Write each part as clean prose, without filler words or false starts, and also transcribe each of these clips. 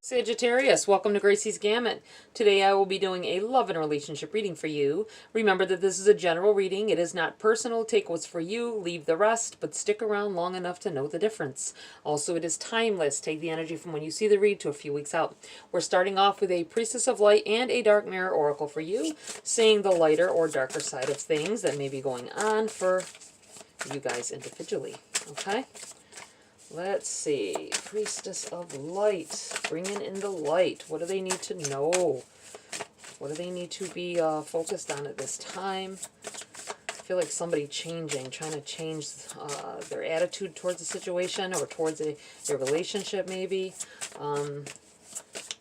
Sagittarius, welcome to Gracie's Gamut. Today I will be doing a love and relationship reading for you. Remember that this is a general reading. It is not personal. Take what's for you, leave the rest, but stick around long enough to know the difference. Also, it is timeless. Take the energy from when you see the read to a few weeks out. We're starting off with a Priestess of Light and a Dark Mirror Oracle for you, saying the lighter or darker side of things that may be going on for you guys individually. Okay? Let's see. Priestess of Light. Bringing in the light. What do they need to know? What do they need to be focused on at this time? I feel like somebody trying to change their attitude towards the situation or towards a relationship maybe.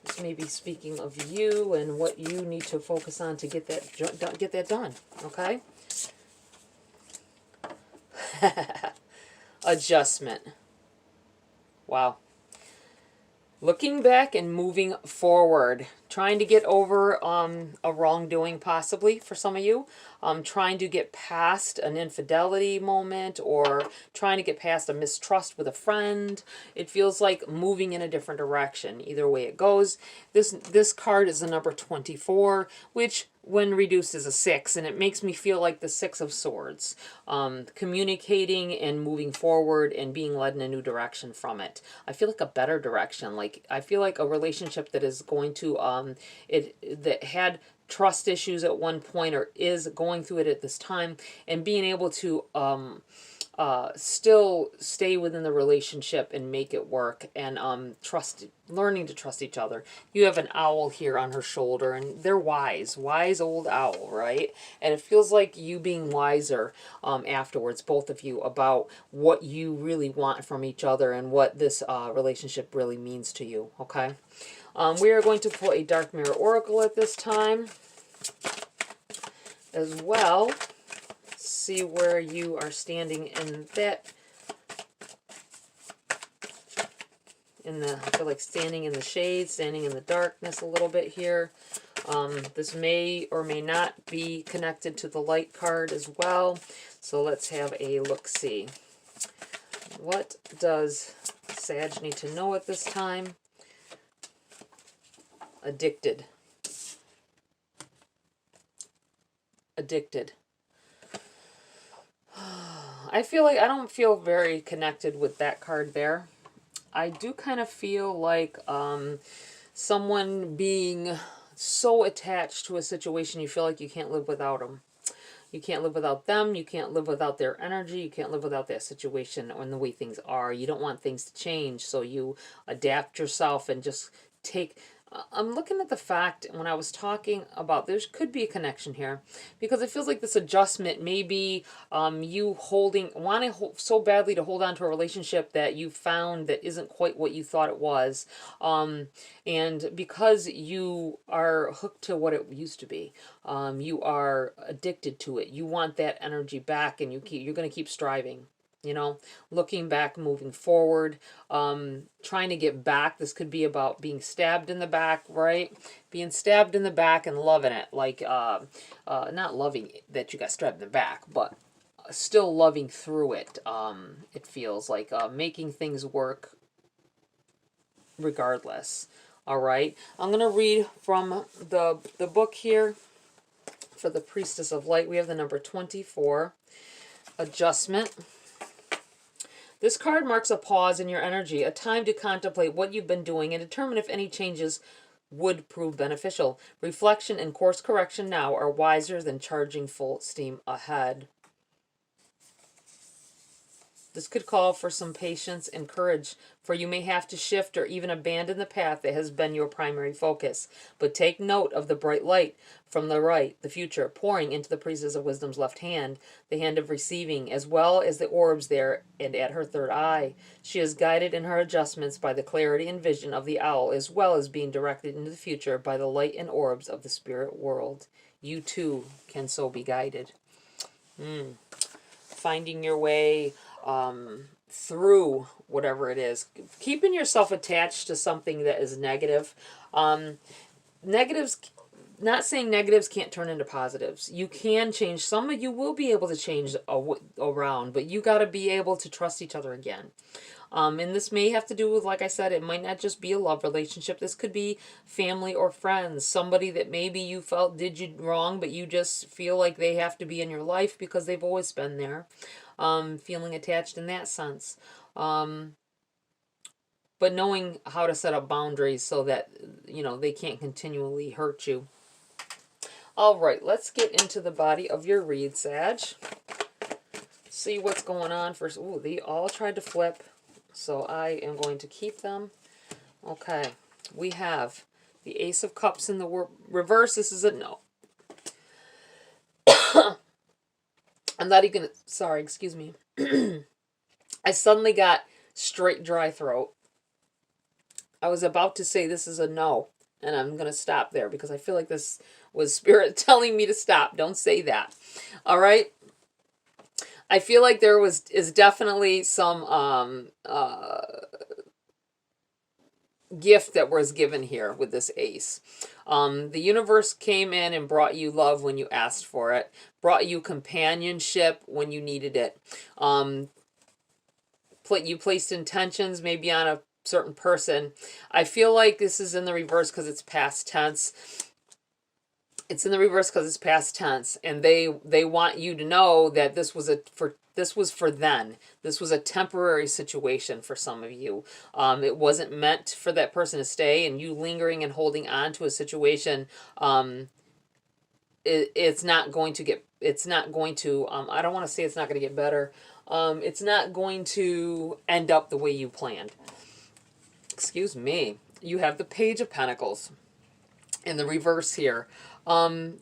This may be speaking of you and what you need to focus on to get that done. Okay? Adjustment. Wow. Looking back and moving forward. Trying to get over a wrongdoing possibly for some of you. Trying to get past an infidelity moment or trying to get past a mistrust with a friend. It feels like moving in a different direction. Either way it goes. This card is the number 24, which when reduced is a 6, and it makes me feel like the 6 of Swords. Communicating and moving forward and being led in a new direction from it. I feel like a better direction. Like I feel like a relationship that is going to that had trust issues at one point or is going through it at this time, and being able to still stay within the relationship and make it work, and learning to trust each other. You have an owl here on her shoulder, and they're wise old owl, right? And it feels like you being wiser afterwards, both of you, about what you really want from each other and what this relationship really means to you. Okay, we are going to pull a Dark Mirror Oracle at this time as well. See where you are standing in that. I feel like standing in the shade, standing in the darkness a little bit here. This may or may not be connected to the light card as well. So let's have a look-see. What does Sag need to know at this time? Addicted. Addicted. I feel like I don't feel very connected with that card there. I do kind of feel like someone being so attached to a situation you feel like you can't live without them. You can't live without them. You can't live without their energy. You can't live without that situation and the way things are. You don't want things to change, so you adapt yourself and just take... I'm looking at the fact when I was talking about there could be a connection here, because it feels like this adjustment may be you wanting so badly to hold on to a relationship that you found that isn't quite what you thought it was, and because you are hooked to what it used to be, you are addicted to it. You want that energy back, and you're going to keep striving. You know, looking back, moving forward, trying to get back. This could be about being stabbed in the back, right? Being stabbed in the back and loving it. Like, not loving that you got stabbed in the back, but still loving through it. It feels like making things work regardless. All right. I'm going to read from the book here for the Priestess of Light. We have the number 24, Adjustment. This card marks a pause in your energy, a time to contemplate what you've been doing and determine if any changes would prove beneficial. Reflection and course correction now are wiser than charging full steam ahead. This could call for some patience and courage, for you may have to shift or even abandon the path that has been your primary focus. But take note of the bright light from the right, the future, pouring into the Priestess of Wisdom's left hand, the hand of receiving, as well as the orbs there and at her third eye. She is guided in her adjustments by the clarity and vision of the owl, as well as being directed into the future by the light and orbs of the spirit world. You too can so be guided. Finding your way through whatever it is. Keeping yourself attached to something that is negative. not saying negatives can't turn into positives. You can change. Some of you will be able to change around, but you got to be able to trust each other again. And this may have to do with, like I said, it might not just be a love relationship. This could be family or friends. Somebody that maybe you felt did you wrong, but you just feel like they have to be in your life because they've always been there. Feeling attached in that sense. But knowing how to set up boundaries so that, you know, they can't continually hurt you. All right, let's get into the body of your read, Sag. See what's going on first. Ooh, they all tried to flip. So I am going to keep them. Okay, we have the Ace of Cups in the reverse. This is a no. I'm not even gonna, sorry, excuse me. I suddenly got straight dry throat. I was about to say this is a no, and I'm going to stop there because I feel like this was Spirit telling me to stop. Don't say that. All right? I feel like there is definitely some gift that was given here with this ace. The universe came in and brought you love when you asked for it, brought you companionship when you needed it. You placed intentions maybe on a certain person. I feel like this is in the reverse because it's past tense. It's in the reverse because it's past tense, and they want you to know that this was for then. This was a temporary situation for some of you. It wasn't meant for that person to stay, and you lingering and holding on to a situation. It's not going to get. It's not going to. I don't want to say it's not going to get better. It's not going to end up the way you planned. Excuse me. You have the Page of Pentacles in the reverse here. I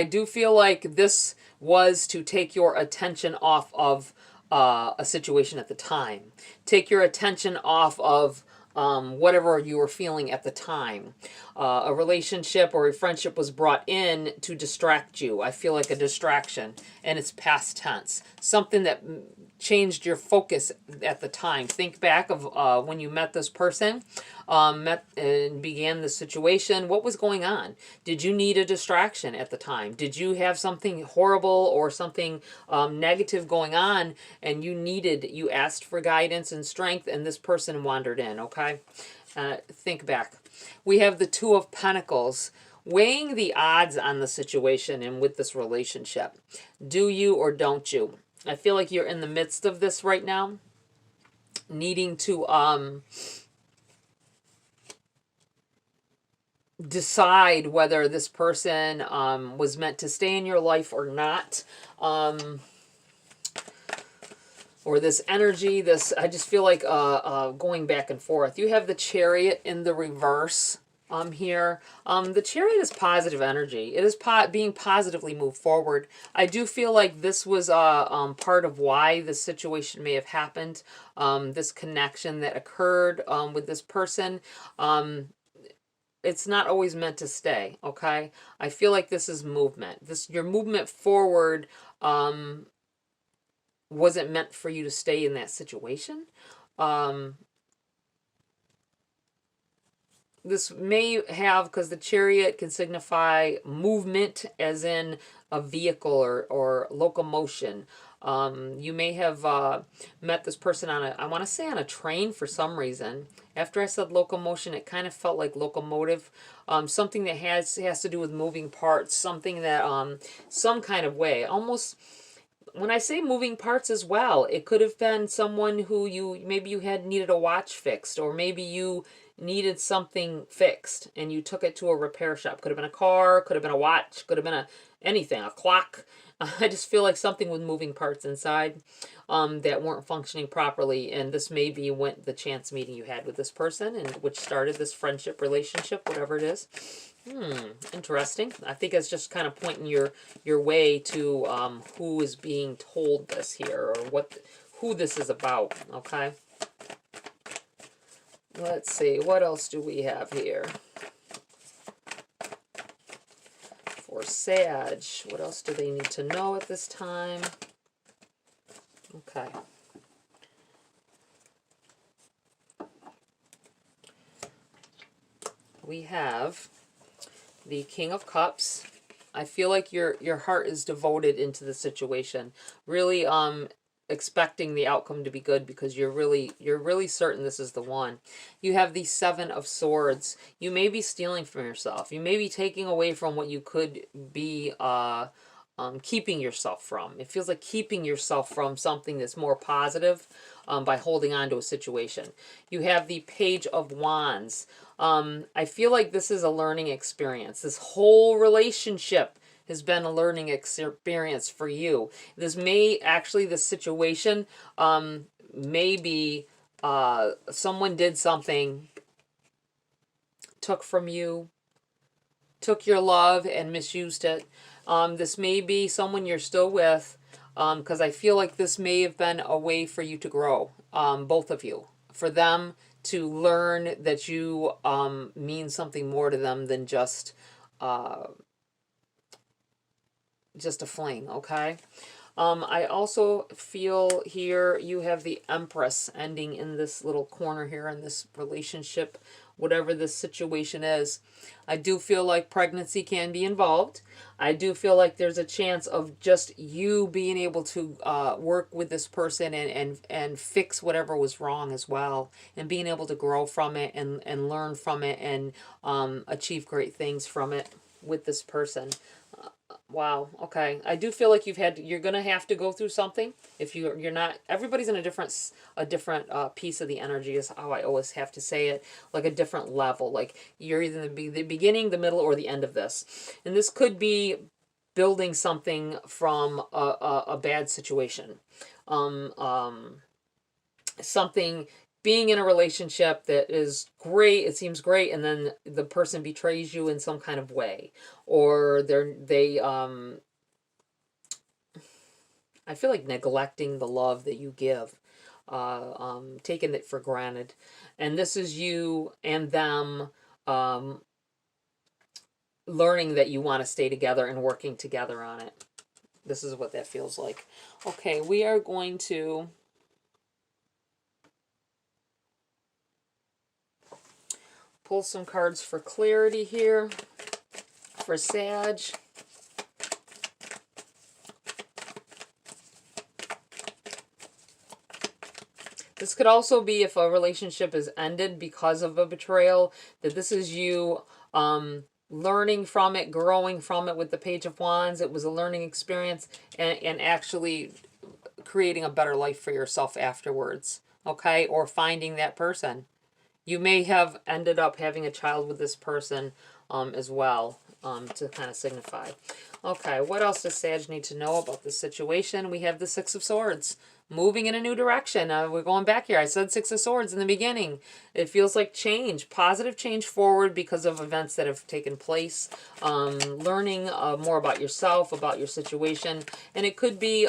do feel like this was to take your attention off of a situation at the time. Take your attention off of whatever you were feeling at the time. A relationship or a friendship was brought in to distract you. I feel like a distraction, and it's past tense. Something that changed your focus at the time. Think back of when you met this person, met and began the situation. What was going on? Did you need a distraction at the time? Did you have something horrible or something negative going on, and you asked for guidance and strength, and this person wandered in, okay? Think back. We have the Two of Pentacles, weighing the odds on the situation and with this relationship. Do you or don't you? I feel like you're in the midst of this right now, needing to decide whether this person was meant to stay in your life or not. Or this energy, I just feel like going back and forth. You have the Chariot in the reverse here. The Chariot is positive energy. It is being positively moved forward. I do feel like this was part of why this situation may have happened. This connection that occurred with this person. It's not always meant to stay, okay? I feel like this is movement. Your movement forward wasn't meant for you to stay in that situation. This may have, because the Chariot can signify movement as in a vehicle or locomotion. You may have met this person on I want to say on a train for some reason. After I said locomotion, it kind of felt like locomotive. Something that has to do with moving parts, something that, some kind of way. Almost, when I say moving parts as well, it could have been someone who maybe you had needed a watch fixed, or maybe you needed something fixed and you took it to a repair shop. Could have been a car, could have been a watch, could have been anything, a clock. I just feel like something with moving parts inside that weren't functioning properly, and this may be the chance meeting you had with this person, and which started this friendship, relationship, whatever it is. Interesting. I think it's just kind of pointing your way to who is being told this here, or who this is about, okay? Let's see, what else do we have here? For Sag, what else do they need to know at this time? Okay. We have the King of Cups. I feel like your heart is devoted into the situation. Really expecting the outcome to be good because you're really certain this is the one. You have the Seven of Swords. You may be stealing from yourself. You may be taking away from what you could be keeping yourself from. It feels like keeping yourself from something that's more positive by holding on to a situation. You have the Page of Wands. I feel like this is a learning experience. This whole relationship has been a learning experience for you. This may actually, this situation, maybe someone did something, took from you, took your love and misused it. This may be someone you're still with, because I feel like this may have been a way for you to grow, both of you. For them to learn that you mean something more to them than just a fling, okay? I also feel here you have the Empress ending in this little corner here in this relationship, whatever this situation is. I do feel like pregnancy can be involved. I do feel like there's a chance of just you being able to work with this person and fix whatever was wrong as well, and being able to grow from it and learn from it and achieve great things from it with this person. Wow. Okay. I do feel like you're going to have to go through something. If you're not, everybody's in a different piece of the energy is how I always have to say it, like a different level. Like you're either the beginning, the middle, or the end of this. And this could be building something from a bad situation. Something, being in a relationship that is great, it seems great, and then the person betrays you in some kind of way, or I feel like neglecting the love that you give, taking it for granted, and this is you and them learning that you want to stay together and working together on it. This is what that feels like. Okay, we are going to pull some cards for clarity here for Sag. This could also be if a relationship is ended because of a betrayal, that this is you learning from it, growing from it with the Page of Wands. It was a learning experience and actually creating a better life for yourself afterwards, okay? Or finding that person. You may have ended up having a child with this person as well, to kind of signify. Okay, what else does Sag need to know about this situation? We have the Six of Swords. Moving in a new direction. We're going back here. I said Six of Swords in the beginning. It feels like change, positive change forward because of events that have taken place. Learning more about yourself, about your situation. And it could be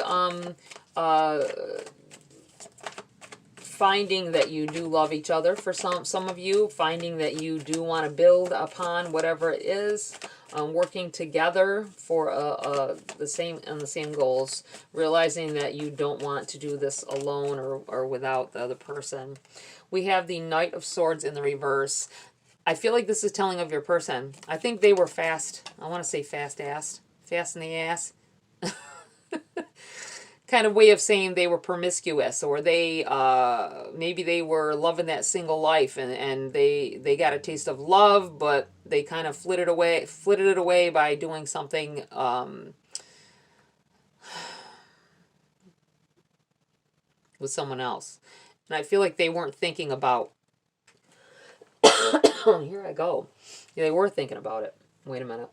finding that you do love each other for some of you, finding that you do want to build upon whatever it is, working together for the same goals, realizing that you don't want to do this alone or without the other person. We have the Knight of Swords in the reverse. I feel like this is telling of your person. I think they were fast. I want to say fast-assed. Fast in the ass. Kind of way of saying they were promiscuous, or they maybe they were loving that single life and they got a taste of love, but they kind of flitted it away by doing something with someone else. And I feel like they weren't thinking about here I go. Yeah, they were thinking about it. Wait a minute.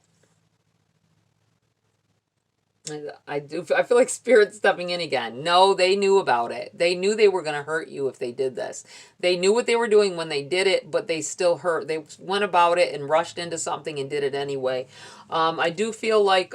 I feel like Spirit's stepping in again. No, they knew about it. They knew they were going to hurt you if they did this. They knew what they were doing when they did it, but they still hurt. They went about it and rushed into something and did it anyway. I do feel like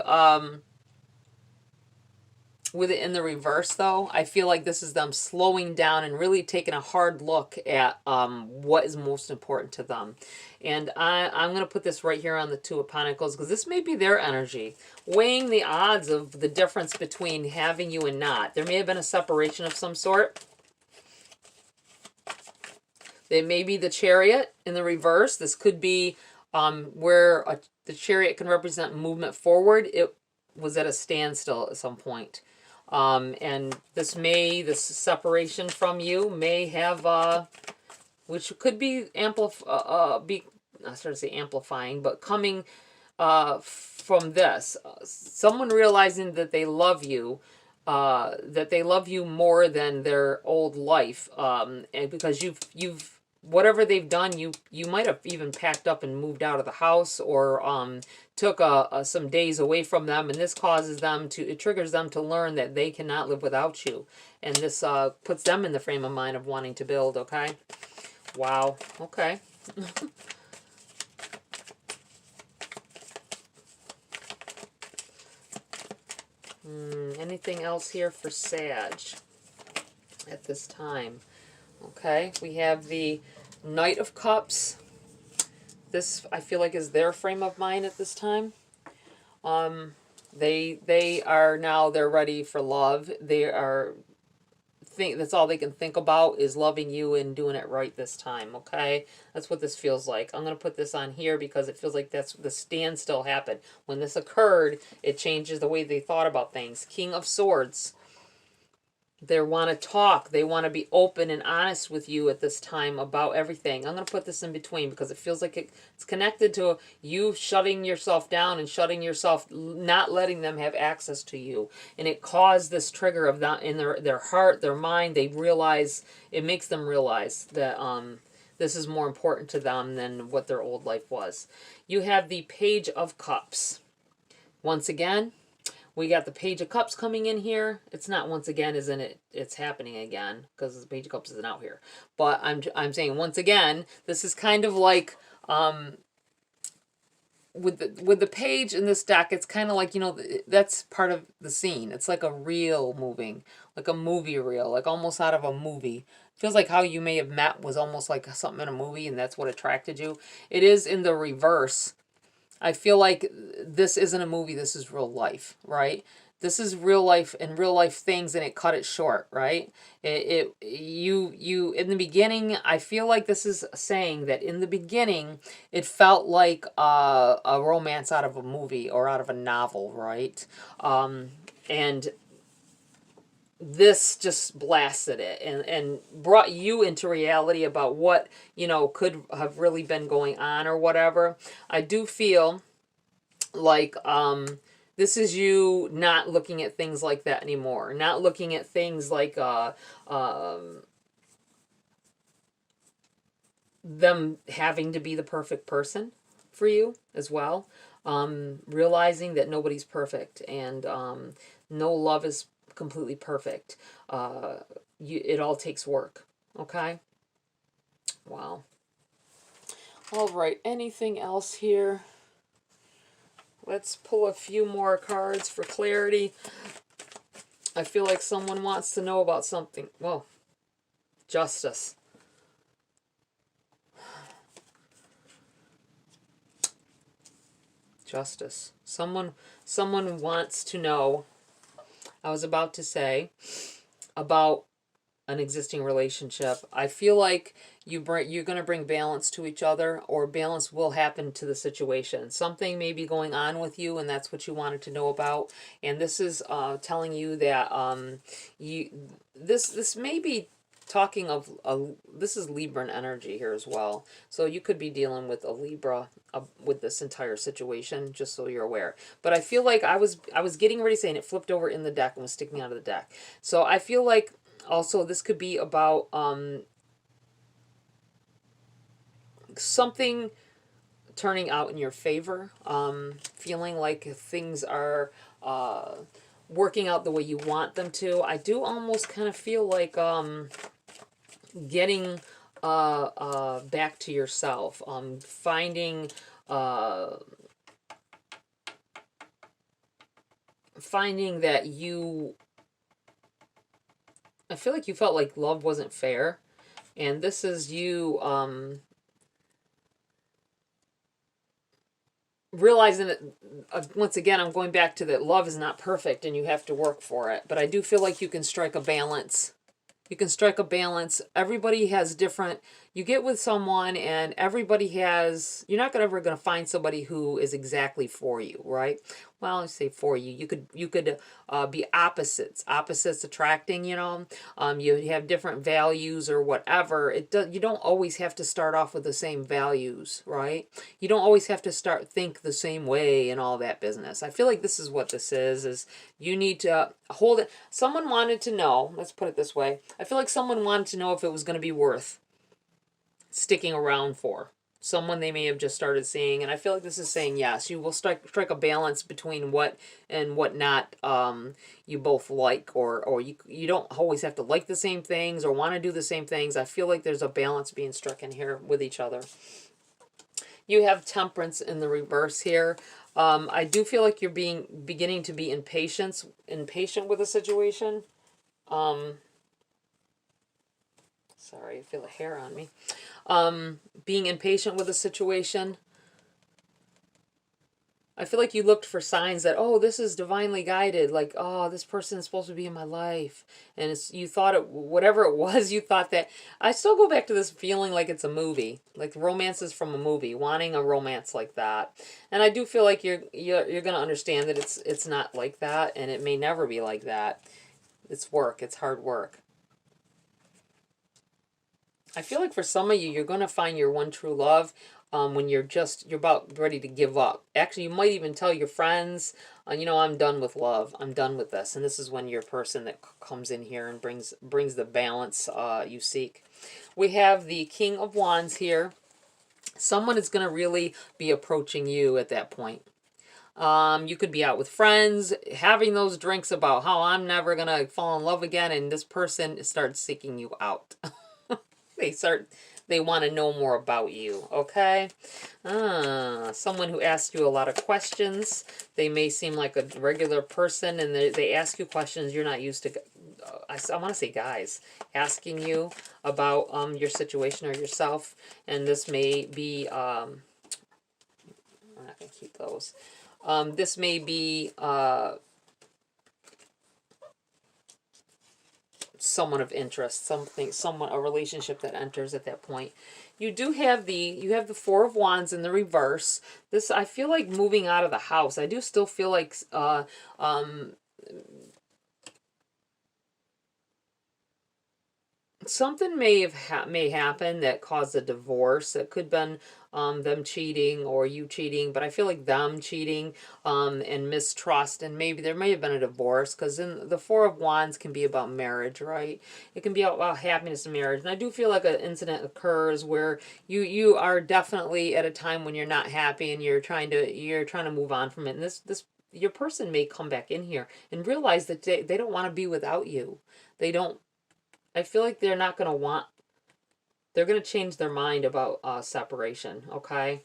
with it in the reverse, though, I feel like this is them slowing down and really taking a hard look at what is most important to them. And I'm going to put this right here on the Two of Pentacles because this may be their energy, weighing the odds of the difference between having you and not. There may have been a separation of some sort. It may be the Chariot in the reverse. This could be Where the Chariot can represent movement forward, it was at a standstill at some point. And this separation from you may have, which could be I started to say amplifying, but coming from this, someone realizing that they love you, more than their old life, and because you've whatever they've done, you might have even packed up and moved out of the house, or took some days away from them, and this it triggers them to learn that they cannot live without you, and this puts them in the frame of mind of wanting to build. Okay, wow, okay. Anything else here for Sag at this time? Okay, we have the Knight of Cups. This, I feel like, is their frame of mind at this time. They are now, they're ready for love. That's all they can think about is loving you and doing it right this time. Okay, that's what this feels like. I'm gonna put this on here because it feels like that's the standstill happened when this occurred. It changes the way they thought about things. King of Swords. They want to talk. They want to be open and honest with you at this time about everything. I'm going to put this in between because it feels like it's connected to you shutting yourself down and not letting them have access to you. And it caused this trigger of that in their heart, their mind. It makes them realize that this is more important to them than what their old life was. You have the Page of Cups. Once again, we got the Page of Cups coming in here. It's not once again, isn't it? It's happening again because the Page of Cups isn't out here. But I'm saying once again, this is kind of like with the page in this deck. It's kind of like, that's part of the scene. It's like a reel moving, like a movie reel, like almost out of a movie. Feels like how you may have met was almost like something in a movie, and that's what attracted you. It is in the reverse. I feel like this isn't a movie, this is real life, right? This is real life and real life things, and it cut it short, right? You in the beginning, I feel like this is saying that in the beginning, it felt like a romance out of a movie or out of a novel, right? And this just blasted it and brought you into reality about what, could have really been going on or whatever. I do feel like this is you not looking at things like that anymore. Not looking at things like them having to be the perfect person for you as well. Realizing that nobody's perfect and no love is completely perfect. It all takes work. Okay. Wow. All right. Anything else here? Let's pull a few more cards for clarity. I feel like someone wants to know about something. Whoa. Justice. Justice. Someone wants to know, I was about to say, about an existing relationship. I feel like you're going to bring balance to each other, or balance will happen to the situation. Something may be going on with you, and that's what you wanted to know about. And this is telling you that this may be talking of this is Libran energy here as well. So you could be dealing with a Libra with this entire situation, just so you're aware. But I feel like I was getting ready to say, and it flipped over in the deck and was sticking out of the deck. So I feel like also this could be about something turning out in your favor, feeling like things are working out the way you want them to. I do almost kind of feel like getting back to yourself, finding that I feel like you felt like love wasn't fair, and this is you realizing that, once again, I'm going back to that love is not perfect and you have to work for it. But I do feel like you can strike a balance. You can strike a balance. Everybody has different, you get with someone and everybody has, you're not ever going to find somebody who is exactly for you, right? Well, I say for you. You could be opposites, opposites attracting. You have different values or whatever. You don't always have to start off with the same values, right? You don't always have to think the same way and all that business. I feel like this is what this is you need to hold it. Someone wanted to know. Let's put it this way. I feel like someone wanted to know if it was going to be worth sticking around for. Someone they may have just started seeing, and I feel like this is saying yes. You will strike a balance between what and what not you both like, or you don't always have to like the same things or want to do the same things. I feel like there's a balance being struck in here with each other. You have Temperance in the reverse here. I do feel like you're beginning to be impatient with a situation. Sorry, I feel a hair on me. Being impatient with a situation. I feel like you looked for signs that, oh, this is divinely guided. Like, oh, this person is supposed to be in my life. And you thought whatever it was, you thought that. I still go back to this feeling like it's a movie. Like romances from a movie, wanting a romance like that. And I do feel like you're going to understand that it's not like that. And it may never be like that. It's work. It's hard work. I feel like for some of you, you're going to find your one true love when you're about ready to give up. Actually, you might even tell your friends, I'm done with love. I'm done with this. And this is when your person that comes in here and brings the balance you seek. We have the King of Wands here. Someone is going to really be approaching you at that point. You could be out with friends, having those drinks about how I'm never going to fall in love again, and this person starts seeking you out. They want to know more about you, okay? Someone who asks you a lot of questions. They may seem like a regular person, and they ask you questions you're not used to. I want to say guys asking you about your situation or yourself, and this may be. I'm not gonna keep those. This may be. Someone of interest, a relationship that enters at that point. You have the Four of Wands in the reverse. This, I feel like moving out of the house. I do still feel like something may happen that caused a divorce. It could have been them cheating or you cheating, but I feel like them cheating and mistrust, and maybe there may have been a divorce, because in the Four of Wands can be about marriage, right? It can be about happiness in marriage, and I do feel like an incident occurs where you are definitely at a time when you're not happy and you're trying to move on from it, and this your person may come back in here and realize that they don't want to be without you. They don't. I feel like they're not going to want, they're going to change their mind about separation, okay?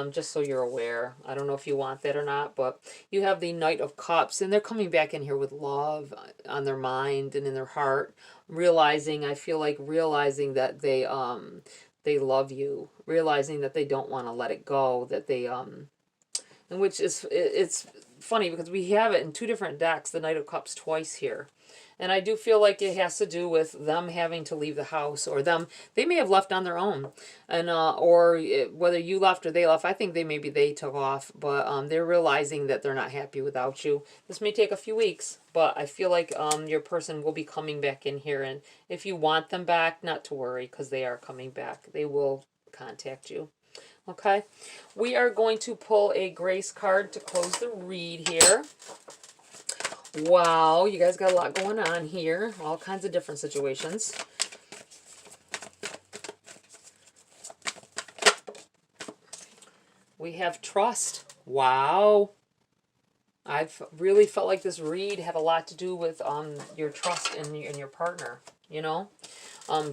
Just so you're aware. I don't know if you want that or not, but you have the Knight of Cups, and they're coming back in here with love on their mind and in their heart, I feel like realizing that they love you, realizing that they don't want to let it go, that they, and which is, it's funny because we have it in two different decks, the Knight of Cups twice here. And I do feel like it has to do with them having to leave the house, or they may have left on their own, and whether you left or they left. I think they took off, but they're realizing that they're not happy without you. This may take a few weeks, but I feel like your person will be coming back in here, and if you want them back, not to worry, because they are coming back. They will contact you. Okay, we are going to pull a Grace card to close the read here. Wow, you guys got a lot going on here. All kinds of different situations. We have Trust. Wow. I've really felt like this read had a lot to do with your trust in your partner,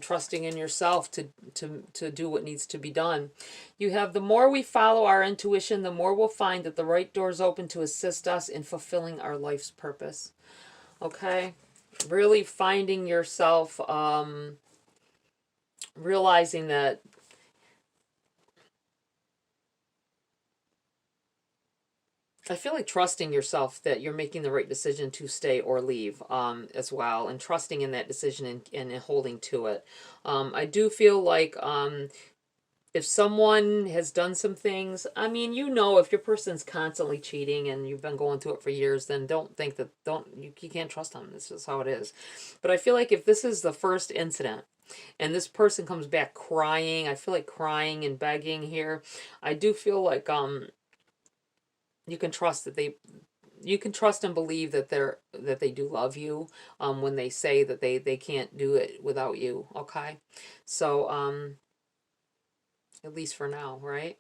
trusting in yourself to do what needs to be done. You have, the more we follow our intuition, the more we'll find that the right doors open to assist us in fulfilling our life's purpose. Okay? Really finding yourself, realizing that I feel like trusting yourself that you're making the right decision to stay or leave as well, and trusting in that decision and holding to it. I do feel like if someone has done some things, I mean, you know, if your person's constantly cheating and you've been going through it for years, then don't think that, you can't trust them. This is how it is. But I feel like if this is the first incident and this person comes back crying, I feel like crying and begging here. I do feel like you can trust that you can trust and believe that they do love you when they say that they can't do it without you, okay? So at least for now, right?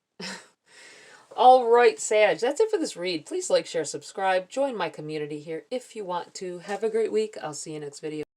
All right, Sag, that's it for this read. Please like, share, subscribe, join my community here if you want to. Have a great week. I'll see you next video.